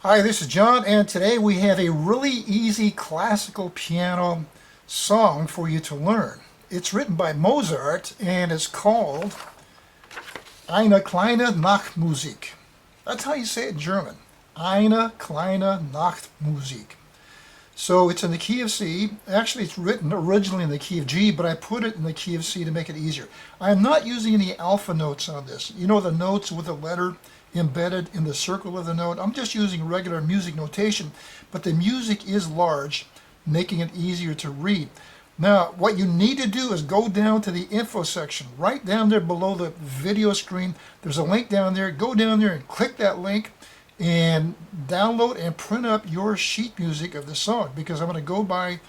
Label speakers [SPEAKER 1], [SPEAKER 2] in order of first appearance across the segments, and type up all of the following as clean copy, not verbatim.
[SPEAKER 1] Hi, this is John, and today we have a really easy classical piano song for you to learn. It's written by Mozart and it's called Eine Kleine Nacht Musik. That's how you say it in German. Eine Kleine Nacht Musik. So it's in the key of C. Actually, it's written originally in the key of G, but I put it in the key of C to make it easier. I'm not using any alpha notes on this. You know, the notes with the letter embedded in the circle of the note. I'm just using regular music notation, but the music is large, making it easier to read. Now, what you need to do is go down to the info section, right down there below the video screen. There's a link down there. Go down there and click that link and download and print up your sheet music of the song, because I'm going to go by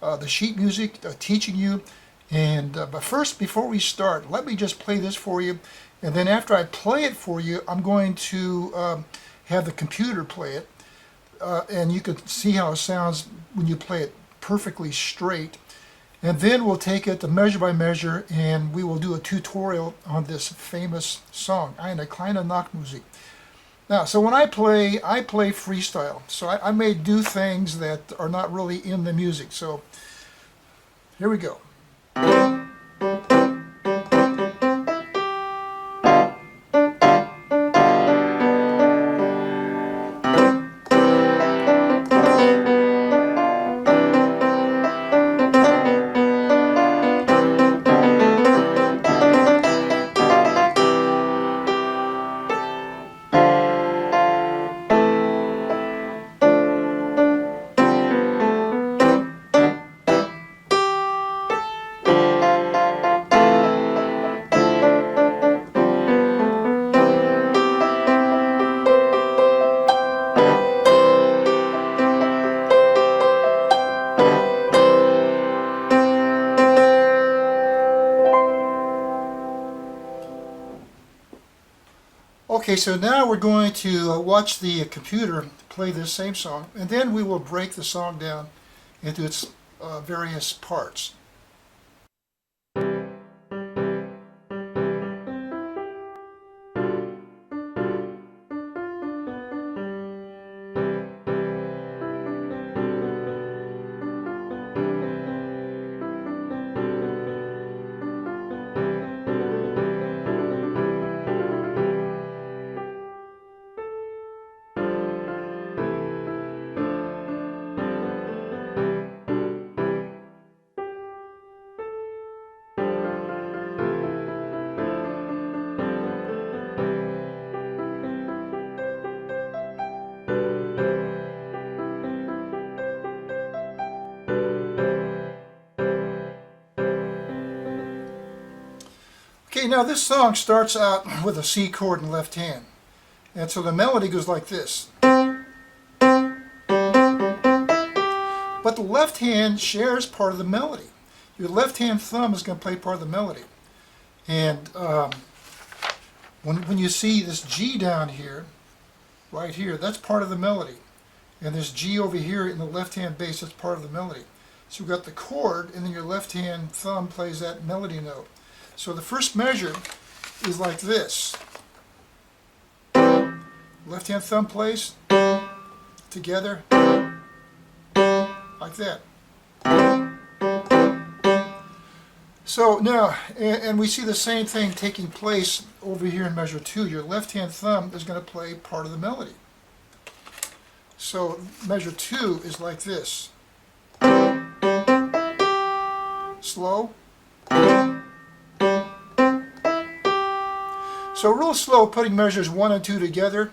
[SPEAKER 1] the sheet music teaching you. And but first, before we start, let me just play this for you, and then after I play it for you, I'm going to have the computer play it, and you can see how it sounds when you play it perfectly straight. And then we'll take it to measure by measure, and we will do a tutorial on this famous song, Eine Kleine Nacht Musik. Now, so when I play freestyle. So I may do things that are not really in the music. So here we go. Okay, so now we're going to watch the computer play this same song, and then we will break the song down into its various parts. Okay, now this song starts out with a C chord in the left hand. And so the melody goes like this. But the left hand shares part of the melody. Your left hand thumb is going to play part of the melody. And when you see this G down here, right here, that's part of the melody. And this G over here in the left hand bass, that's part of the melody. So we've got the chord, and then your left hand thumb plays that melody note. So the first measure is like this. Left hand thumb plays together like that. So now, and we see the same thing taking place over here in measure 2. Your left hand thumb is going to play part of the melody. So measure 2 is like this. Slow. So real slow, putting measures 1 and 2 together.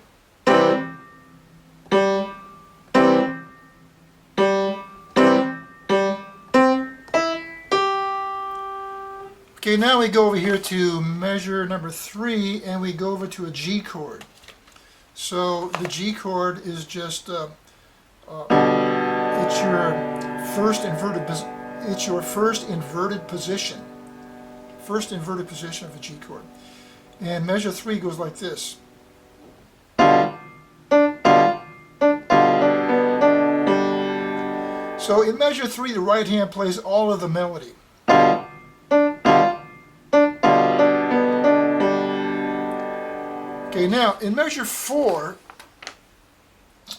[SPEAKER 1] Okay, now we go over here to measure number 3, and we go over to a G chord. So the G chord is just it's your first inverted position. First inverted position of a G chord. And measure 3 goes like this. So in measure 3, the right hand plays all of the melody. Okay, now in measure 4,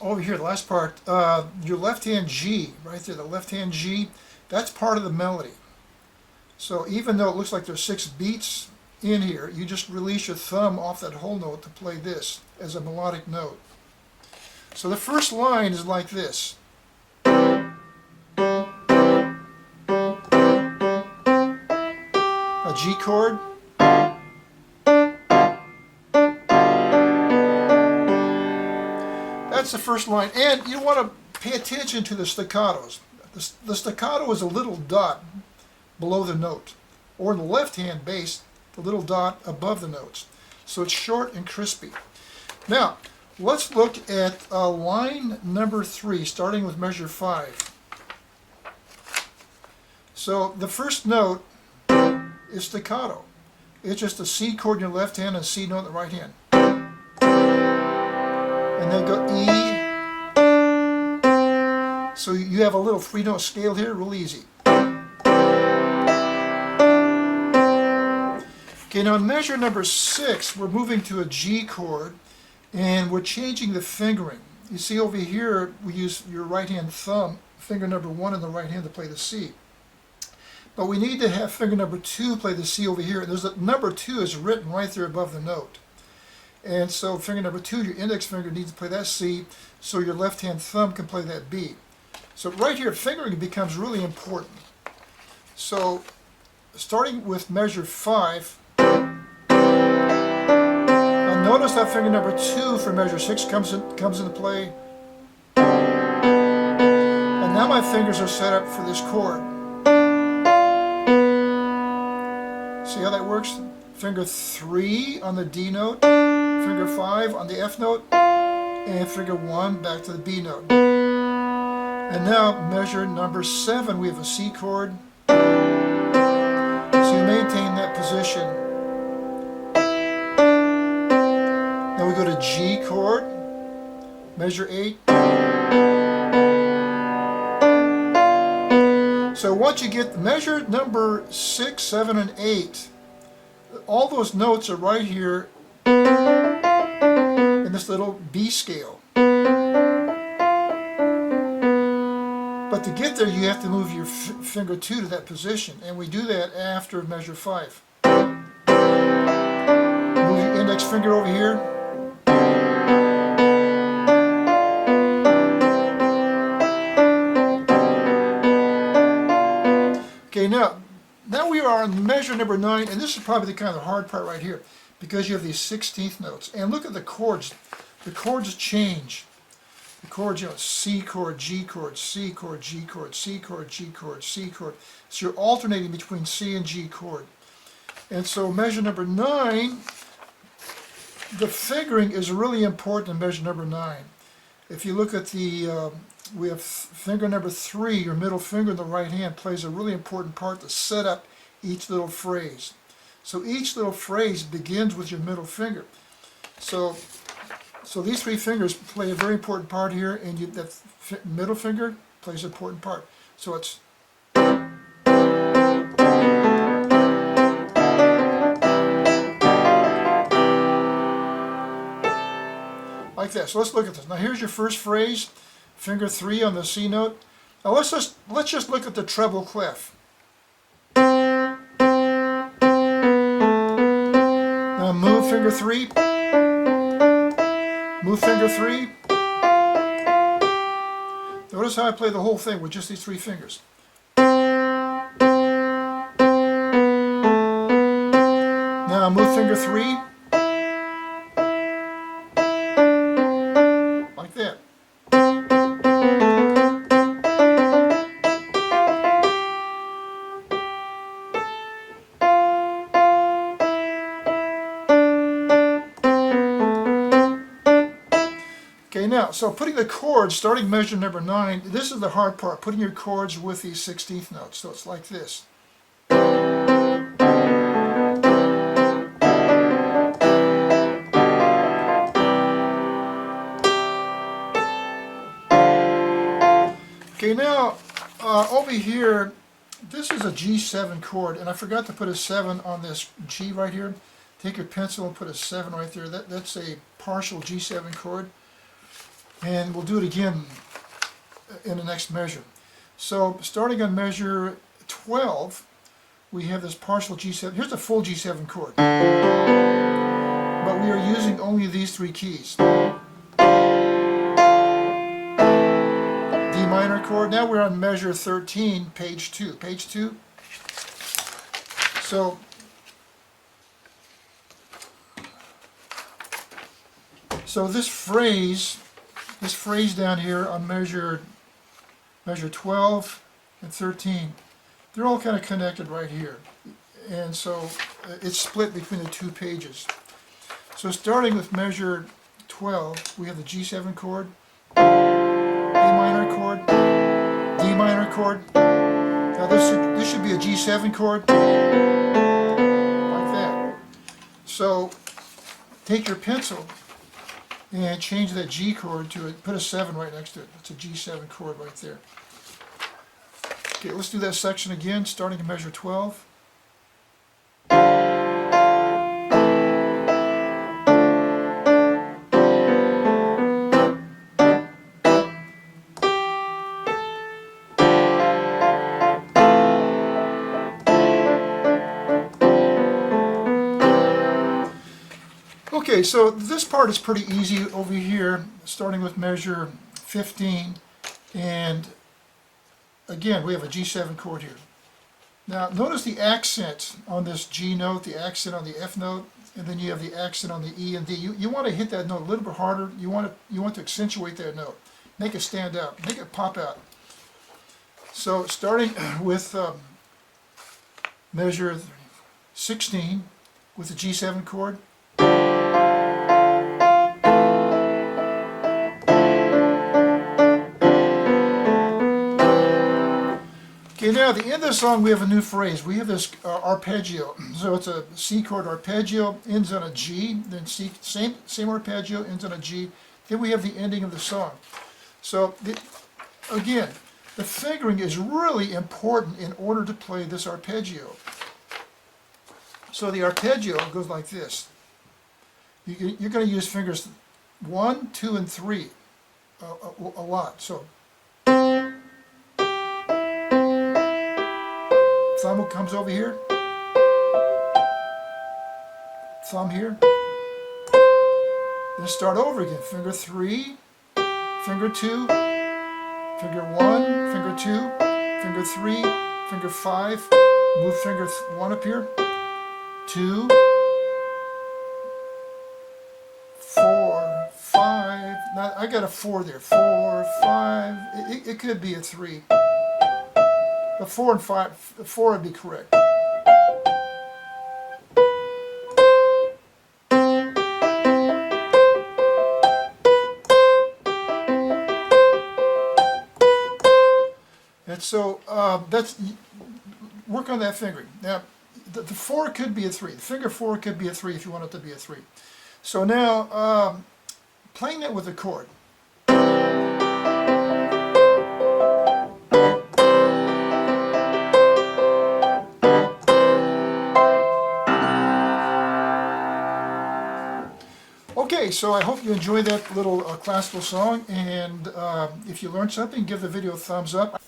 [SPEAKER 1] over here, the last part, your left hand G, right there, the left hand G, that's part of the melody. So even though it looks like there's 6 beats in here, you just release your thumb off that whole note to play this as a melodic note. So the first line is like this. A G chord. That's the first line. And you want to pay attention to the staccatos. The staccato is a little dot below the note, or in the left hand bass, the little dot above the notes. So it's short and crispy. Now, let's look at line number 3, starting with measure 5. So the first note is staccato. It's just a C chord in your left hand and a C note in the right hand. And then go E. So you have a little 3-note scale here, real easy. Okay, now in measure number 6, we're moving to a G chord, and we're changing the fingering. You see over here, we use your right hand thumb, finger number 1 in the right hand to play the C. But we need to have finger number 2 play the C over here. There's a number 2 is written right there above the note. And so finger number 2, your index finger, needs to play that C, so your left hand thumb can play that B. So right here, fingering becomes really important. So starting with measure 5, now notice that finger number 2 for measure 6 comes into play. And now my fingers are set up for this chord. See how that works? Finger 3 on the D note, finger 5 on the F note, and finger 1 back to the B note. And now measure number 7, we have a C chord. So you maintain that position. Now we go to G chord, measure 8. So once you get measure number 6, 7, and 8, all those notes are right here in this little B scale. But to get there, you have to move your finger 2 to that position, and we do that after measure 5. Move your index finger over here. Okay, now we are on measure number 9, and this is probably the kind of hard part right here, because you have these 16th notes. And look at the chords. The chords change. The chords, you know, C chord, G chord, C chord, G chord, C chord, G chord, C chord. So you're alternating between C and G chord. And so measure number 9, the fingering is really important in measure number 9. If you look at the, we have finger number 3, your middle finger in the right hand plays a really important part to set up each little phrase. So each little phrase begins with your middle finger. So these 3 fingers play a very important part here, and that middle finger plays an important part. So it's like that. So let's look at this. Now here's your first phrase, finger 3 on the C note. Now let's just look at the treble clef. Now move finger 3. Move finger 3. Notice how I play the whole thing with just these 3 fingers. Now move finger 3. Like that. Okay, now, so putting the chords, starting measure number 9, this is the hard part, putting your chords with these 16th notes. So it's like this. Okay, now, over here, this is a G7 chord, and I forgot to put a 7 on this G right here. Take your pencil and put a 7 right there. That's a partial G7 chord. and we'll do it again in the next measure. So starting on measure 12, we have this partial G7. Here's a full G7 chord, but we are using only these three keys. D minor chord. Now we're on measure 13, page 2. Page 2. So this phrase down here on measure 12 and 13, they're all kind of connected right here. And so it's split between the two pages. So starting with measure 12, we have the G7 chord, A minor chord, D minor chord. Now this should be a G7 chord, like that. So take your pencil and change that G chord to it, put a 7 right next to it. It's a G7 chord right there. Okay, let's do that section again, starting in measure 12. Okay, so this part is pretty easy over here, starting with measure 15, and again, we have a G7 chord here. Now, notice the accent on this G note, the accent on the F note, and then you have the accent on the E and D. You want to hit that note a little bit harder. You want to accentuate that note, make it stand out, make it pop out. So, starting with measure 16 with the G7 chord. Okay, now at the end of the song we have a new phrase. We have this arpeggio. So it's a C chord arpeggio, ends on a G, then C, same arpeggio, ends on a G. Then we have the ending of the song. So again, the fingering is really important in order to play this arpeggio. So the arpeggio goes like this. You're going to use fingers 1, 2, and 3 a lot. So thumb comes over here, thumb here, then start over again. Finger 3, finger 2, finger 1, finger 2, finger 3, finger 5, move finger 1 up here, 2, 4, 5, now I got a 4 there, 4, 5, it could be a 3. The 4 and 5, 4 would be correct. And so that's, work on that fingering. Now, the 4 could be a 3. The finger 4 could be a 3 if you want it to be a 3. So now, playing that with a chord. Okay, so I hope you enjoyed that little classical song, and if you learned something, give the video a thumbs up.